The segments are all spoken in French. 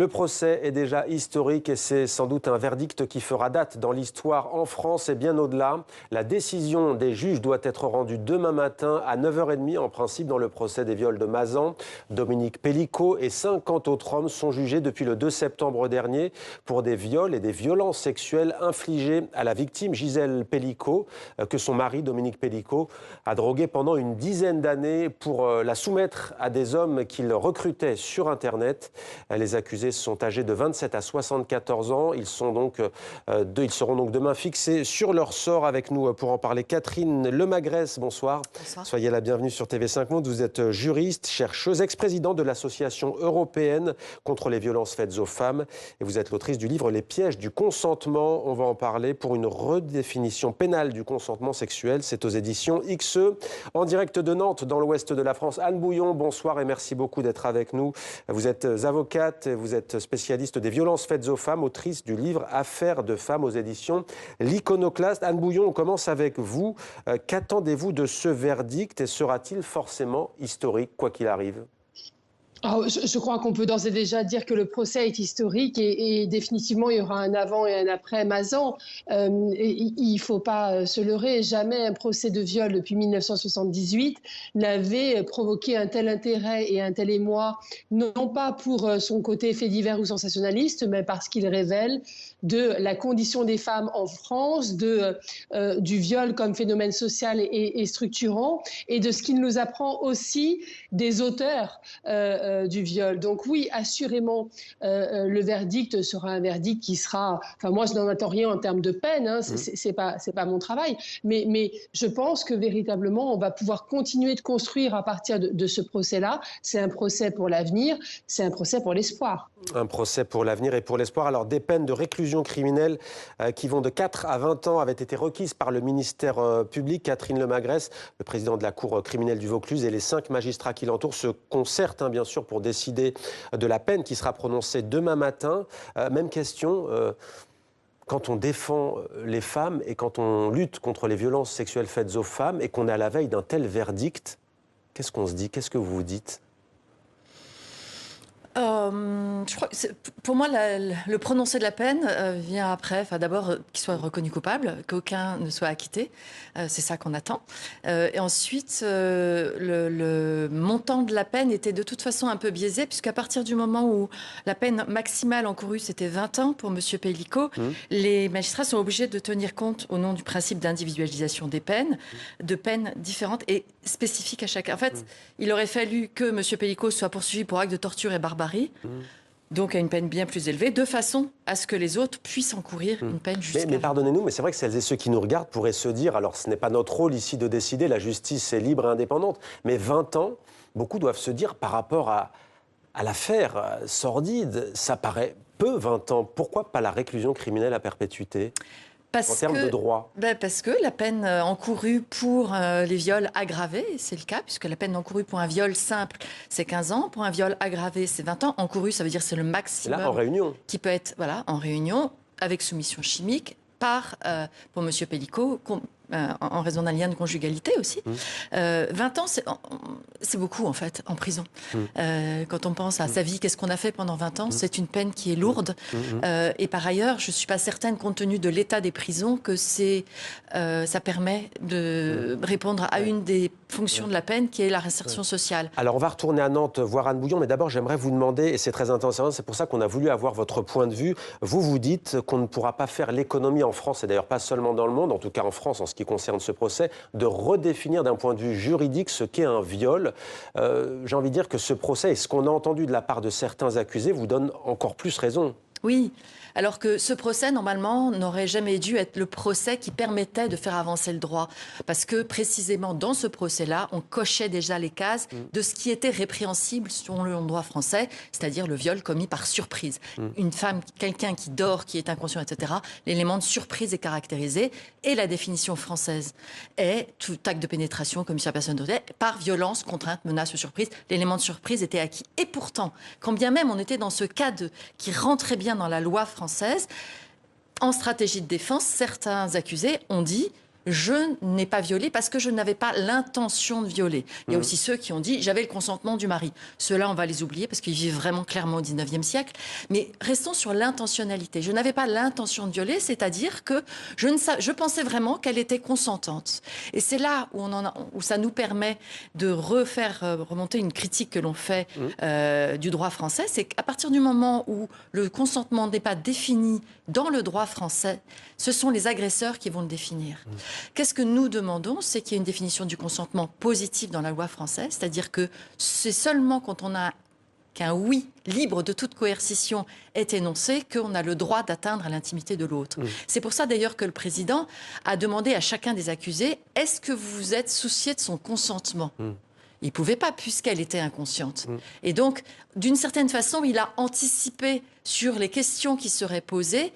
Le procès est déjà historique et c'est sans doute un verdict qui fera date dans l'histoire en France et bien au-delà. La décision des juges doit être rendue demain matin à 9h30 en principe dans le procès des viols de Mazan. Dominique Pellicot et 50 autres hommes sont jugés depuis le 2 septembre dernier pour des viols et des violences sexuelles infligées à la victime Gisèle Pellicot, que son mari Dominique Pellicot a drogué pendant une dizaine d'années pour la soumettre à des hommes qu'il recrutait sur Internet. Les accusés sont âgés de 27 à 74 ans. Ils seront donc demain fixés sur leur sort. Avec nous pour en parler, Catherine Lemagresse, bonsoir. Bonsoir. Soyez la bienvenue sur TV5 Monde. Vous êtes juriste, chercheuse, ex-présidente de l'Association européenne contre les violences faites aux femmes. Et vous êtes l'autrice du livre Les pièges du consentement. On va en parler pour une redéfinition pénale du consentement sexuel. C'est aux éditions XE. En direct de Nantes, dans l'ouest de la France, Anne Bouillon, bonsoir et merci beaucoup d'être avec nous. Vous êtes avocate, vous êtes spécialiste des violences faites aux femmes, autrice du livre Affaires de femmes aux éditions L'Iconoclaste. Anne Bouillon, on commence avec vous. Qu'attendez-vous de ce verdict et sera-t-il forcément historique, quoi qu'il arrive ? Alors, je crois qu'on peut d'ores et déjà dire que le procès est historique et définitivement il y aura un avant et un après Mazan. Il ne faut pas se leurrer, jamais un procès de viol depuis 1978 n'avait provoqué un tel intérêt et un tel émoi, non pas pour son côté fait divers ou sensationnaliste, mais parce qu'il révèle de la condition des femmes en France, du viol comme phénomène social et structurant, et de ce qu'il nous apprend aussi des auteurs du viol. Donc oui, assurément, le verdict sera un verdict qui sera... Enfin, moi, je n'en attends rien en termes de peine, hein, c'est pas mon travail, mais je pense que véritablement, on va pouvoir continuer de construire à partir de ce procès-là. C'est un procès pour l'avenir, c'est un procès pour l'espoir. Un procès pour l'avenir et pour l'espoir. Alors, des peines de réclusion criminelle qui vont de 4 à 20 ans avaient été requises par le ministère public. Catherine Lemagresse, le président de la Cour criminelle du Vaucluse, et les 5 magistrats qui l'entourent se concertent, bien sûr, pour décider de la peine qui sera prononcée demain matin. Même question, quand on défend les femmes et quand on lutte contre les violences sexuelles faites aux femmes et qu'on est à la veille d'un tel verdict, qu'est-ce qu'on se dit? Qu'est-ce que vous vous dites? Je crois que pour moi, le prononcé de la peine vient après. Enfin, d'abord, qu'il soit reconnu coupable, qu'aucun ne soit acquitté. C'est ça qu'on attend. Et ensuite, le montant de la peine était de toute façon un peu biaisé, puisqu'à partir du moment où la peine maximale encourue, c'était 20 ans pour M. Pellicot, les magistrats sont obligés de tenir compte, au nom du principe d'individualisation des peines, de peines différentes et spécifiques à chacun. En fait, il aurait fallu que M. Pellicot soit poursuivi pour acte de torture et barbarie, donc à une peine bien plus élevée, de façon à ce que les autres puissent encourir une peine jusqu'à... Mais pardonnez-nous, mais c'est vrai que celles et ceux qui nous regardent pourraient se dire, alors ce n'est pas notre rôle ici de décider, la justice est libre et indépendante, mais 20 ans, beaucoup doivent se dire par rapport à l'affaire sordide, ça paraît peu 20 ans. Pourquoi pas la réclusion criminelle à perpétuité ? En termes de droit. Parce que la peine encourue pour les viols aggravés, c'est le cas, puisque la peine encourue pour un viol simple, c'est 15 ans. Pour un viol aggravé, c'est 20 ans. Encouru, ça veut dire c'est le maximum. Là, en réunion. Qui peut être en réunion, avec soumission chimique, pour M. Pellicot, en raison d'un lien de conjugalité aussi. 20 ans, c'est beaucoup, en fait, en prison. Quand on pense à sa vie, qu'est-ce qu'on a fait pendant 20 ans, c'est une peine qui est lourde. Et par ailleurs, je ne suis pas certaine, compte tenu de l'état des prisons, que ça permet de répondre à une des fonctions de la peine, qui est la réinsertion sociale. Alors, on va retourner à Nantes voir Anne Bouillon, mais d'abord, j'aimerais vous demander, et c'est très intéressant, c'est pour ça qu'on a voulu avoir votre point de vue. Vous dites qu'on ne pourra pas faire l'économie en France, et d'ailleurs pas seulement dans le monde, en tout cas en France, en ce qui concerne ce procès, de redéfinir d'un point de vue juridique ce qu'est un viol. J'ai envie de dire que ce procès et ce qu'on a entendu de la part de certains accusés vous donne encore plus raison. Oui, alors que ce procès, normalement, n'aurait jamais dû être le procès qui permettait de faire avancer le droit. Parce que, précisément, dans ce procès-là, on cochait déjà les cases de ce qui était répréhensible selon le droit français, c'est-à-dire le viol commis par surprise. Une femme, quelqu'un qui dort, qui est inconscient, etc., l'élément de surprise est caractérisé. Et la définition française est tout acte de pénétration commis sur la personne d'autrui par violence, contrainte, menace ou surprise. L'élément de surprise était acquis. Et pourtant, quand bien même on était dans ce cas qui rentrait bien dans la loi française, en stratégie de défense, certains accusés ont dit je n'ai pas violé parce que je n'avais pas l'intention de violer. Il y a aussi ceux qui ont dit j'avais le consentement du mari. Ceux-là, on va les oublier parce qu'ils vivent vraiment clairement au 19e siècle. Mais restons sur l'intentionnalité. Je n'avais pas l'intention de violer, c'est-à-dire que je pensais vraiment qu'elle était consentante. Et c'est là où ça nous permet de remonter une critique que l'on fait du droit français. C'est qu'à partir du moment où le consentement n'est pas défini dans le droit français, ce sont les agresseurs qui vont le définir. Qu'est-ce que nous demandons? C'est qu'il y ait une définition du consentement positif dans la loi française, c'est-à-dire que c'est seulement quand on a qu'un oui libre de toute coercition est énoncé qu'on a le droit d'atteindre à l'intimité de l'autre. C'est pour ça d'ailleurs que le président a demandé à chacun des accusés « Est-ce que vous vous êtes soucié de son consentement ?» Il ne pouvait pas puisqu'elle était inconsciente. Et donc, d'une certaine façon, il a anticipé sur les questions qui seraient posées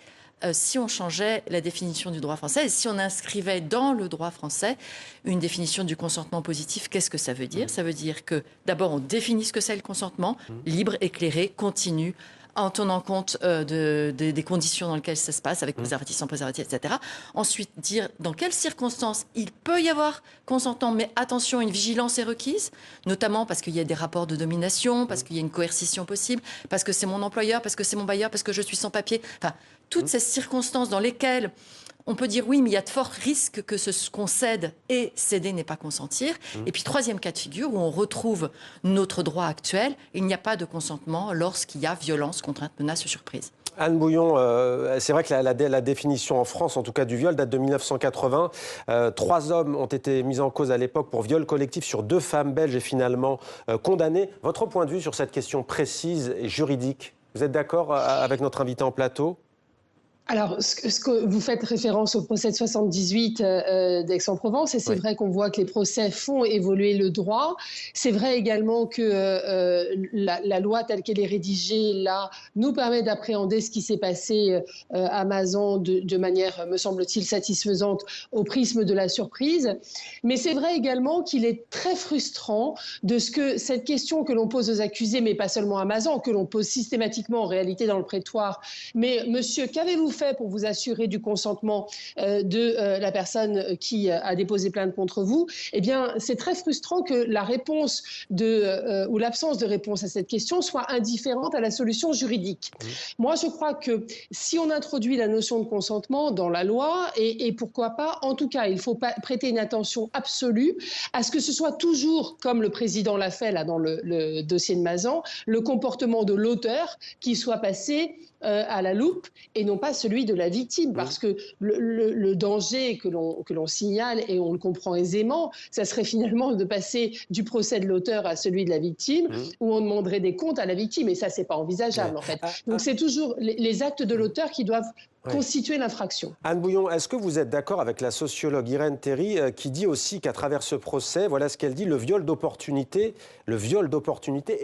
si on changeait la définition du droit français et si on inscrivait dans le droit français une définition du consentement positif. Qu'est-ce que ça veut dire? Ça veut dire que d'abord on définit ce que c'est le consentement, libre, éclairé, continu, en tenant compte des conditions dans lesquelles ça se passe, avec préservatif, sans préservatif, etc. Ensuite, dire dans quelles circonstances il peut y avoir consentement, mais attention, une vigilance est requise, notamment parce qu'il y a des rapports de domination, parce qu'il y a une coercition possible, parce que c'est mon employeur, parce que c'est mon bailleur, parce que je suis sans papier. Enfin, toutes ces circonstances dans lesquelles on peut dire oui, mais il y a de forts risques que ce qu'on cède et céder n'est pas consentir. Et puis, troisième cas de figure, où on retrouve notre droit actuel, il n'y a pas de consentement lorsqu'il y a violence, contrainte, menace ou surprise. Anne Bouillon, c'est vrai que la définition en France, en tout cas du viol, date de 1980. 3 hommes ont été mis en cause à l'époque pour viol collectif sur 2 femmes belges et finalement condamnées. Votre point de vue sur cette question précise et juridique, vous êtes d'accord avec notre invité en plateau ? Alors, ce que vous faites référence au procès de 78 d'Aix-en-Provence, et c'est vrai qu'on voit que les procès font évoluer le droit. C'est vrai également que la loi telle qu'elle est rédigée, là, nous permet d'appréhender ce qui s'est passé à Mazan de manière, me semble-t-il, satisfaisante au prisme de la surprise. Mais c'est vrai également qu'il est très frustrant de ce que cette question que l'on pose aux accusés, mais pas seulement à Mazan, que l'on pose systématiquement en réalité dans le prétoire. Mais monsieur, qu'avez-vous fait pour vous assurer du consentement de la personne qui a déposé plainte contre vous? Eh bien, c'est très frustrant que la réponse ou l'absence de réponse à cette question soit indifférente à la solution juridique. Moi, je crois que si on introduit la notion de consentement dans la loi, et pourquoi pas, en tout cas, il faut prêter une attention absolue à ce que ce soit toujours, comme le président l'a fait là dans le dossier de Mazan, le comportement de l'auteur qui soit passé à la loupe et non pas celui de la victime, parce que le danger que l'on signale, et on le comprend aisément, ça serait finalement de passer du procès de l'auteur à celui de la victime, où on demanderait des comptes à la victime, et ça, c'est pas envisageable en fait. Donc c'est toujours les actes de l'auteur qui doivent constituer l'infraction. Anne Bouillon, est-ce que vous êtes d'accord avec la sociologue Irène Théry qui dit aussi qu'à travers ce procès, voilà ce qu'elle dit, le viol d'opportunité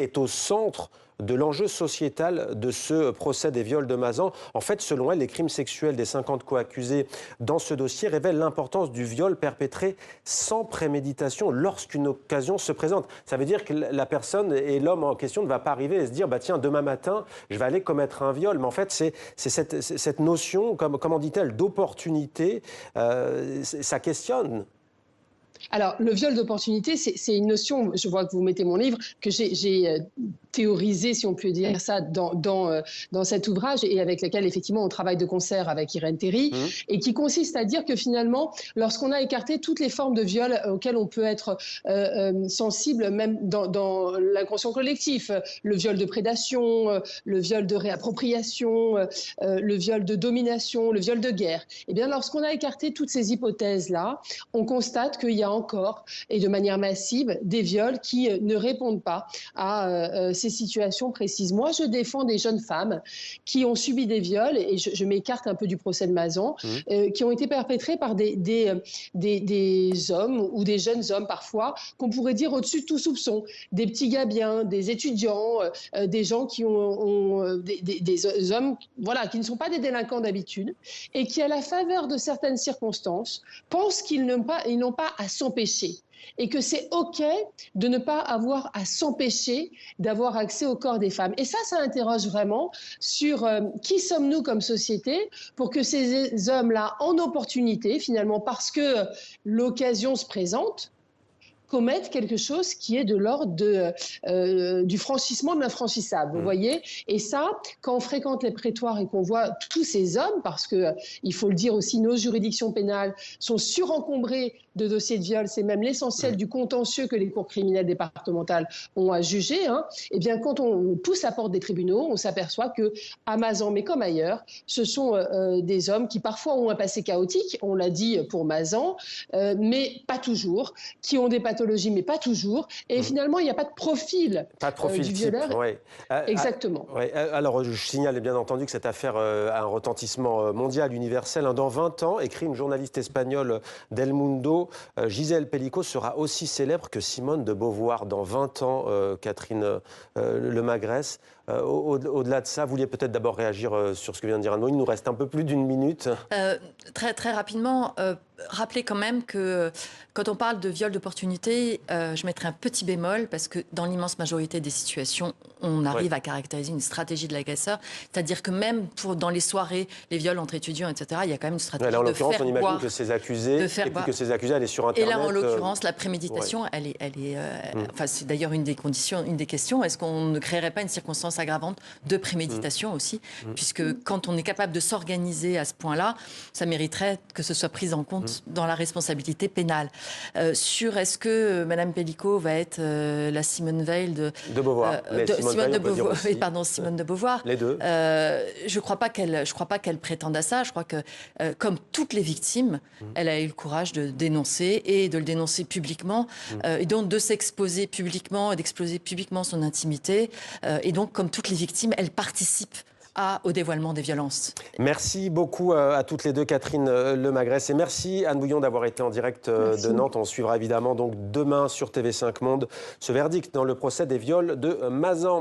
est au centre de l'enjeu sociétal de ce procès des viols de Mazan. En fait, selon elle, les crimes sexuels des 50 co-accusés dans ce dossier révèlent l'importance du viol perpétré sans préméditation lorsqu'une occasion se présente. Ça veut dire que la personne et l'homme en question ne va pas arriver et se dire bah tiens, demain matin, je vais aller commettre un viol. Mais en fait, c'est cette notion, comment dit-elle, d'opportunité, ça questionne. Alors, le viol d'opportunité, c'est une notion, je vois que vous mettez mon livre, que j'ai théorisé, si on peut dire ça, dans cet ouvrage, et avec lequel, effectivement, on travaille de concert avec Irène Théry, et qui consiste à dire que, finalement, lorsqu'on a écarté toutes les formes de viol auxquelles on peut être sensible, même dans l'inconscient collectif, le viol de prédation, le viol de réappropriation, le viol de domination, le viol de guerre, eh bien, lorsqu'on a écarté toutes ces hypothèses-là, on constate qu'il y a encore, et de manière massive, des viols qui ne répondent pas à ces situations précises. Moi, je défends des jeunes femmes qui ont subi des viols, et je m'écarte un peu du procès de Mazan, qui ont été perpétrés par des hommes, ou des jeunes hommes parfois, qu'on pourrait dire au-dessus de tout soupçon. Des petits gars bien, des étudiants, des gens qui ont des hommes voilà, qui ne sont pas des délinquants d'habitude, et qui, à la faveur de certaines circonstances, pensent qu'ils n'ont pas à s'empêcher. et que c'est OK de ne pas avoir à s'empêcher d'avoir accès au corps des femmes. Et ça interroge vraiment sur qui sommes-nous comme société pour que ces hommes-là, en opportunité, finalement, parce que l'occasion se présente, commettent quelque chose qui est de l'ordre du franchissement de l'infranchissable, vous voyez. Et ça, quand on fréquente les prétoires et qu'on voit tous ces hommes, parce que il faut le dire aussi, nos juridictions pénales sont surencombrées de dossiers de viol, c'est même l'essentiel du contentieux que les cours criminelles départementales ont à juger. Eh bien, quand on pousse la porte des tribunaux, on s'aperçoit que à Mazan, mais comme ailleurs, ce sont des hommes qui parfois ont un passé chaotique, on l'a dit pour Mazan, mais pas toujours, qui ont des pathologies, mais pas toujours. Et finalement, il n'y a pas de profil, du violeur. Ouais. Exactement. Alors, je signale bien entendu que cette affaire a un retentissement mondial, universel. Dans 20 ans, écrit une journaliste espagnole d'El Mundo, Gisèle Pellico sera aussi célèbre que Simone de Beauvoir. Dans 20 ans, Catherine Lemagresse. Au-delà de ça, vous vouliez peut-être d'abord réagir sur ce que vient de dire Anne-Marie. Il nous reste un peu plus d'une minute. Très, très rapidement, rappelez quand même que quand on parle de viol d'opportunité, je mettrai un petit bémol parce que dans l'immense majorité des situations, on arrive à caractériser une stratégie de l'agresseur. C'est-à-dire que même dans les soirées, les viols entre étudiants, etc., il y a quand même une stratégie là, en de l'occurrence, faire on imagine boire, que ces accusés, elle est sur Internet. Et là, en l'occurrence, la préméditation, elle est enfin, c'est d'ailleurs une des conditions, une des questions. Est-ce qu'on ne créerait pas une circonstance aggravante de préméditation aussi, puisque quand on est capable de s'organiser à ce point-là, ça mériterait que ce soit pris en compte dans la responsabilité pénale. Sur est-ce que Madame Pellico va être la Simone Veil de Beauvoir, Simone de Beauvoir. Les deux. Je crois pas qu'elle prétende à ça. Je crois que comme toutes les victimes, elle a eu le courage de dénoncer et de le dénoncer publiquement, et donc de s'exposer publiquement et d'exposer publiquement son intimité. Et donc, comme toutes les victimes, elle participe au dévoilement des violences. Merci beaucoup à toutes les deux, Catherine Lemagresse, et merci Anne Bouillon d'avoir été en direct de Nantes. On suivra évidemment donc demain sur TV5 Monde ce verdict dans le procès des viols de Mazan.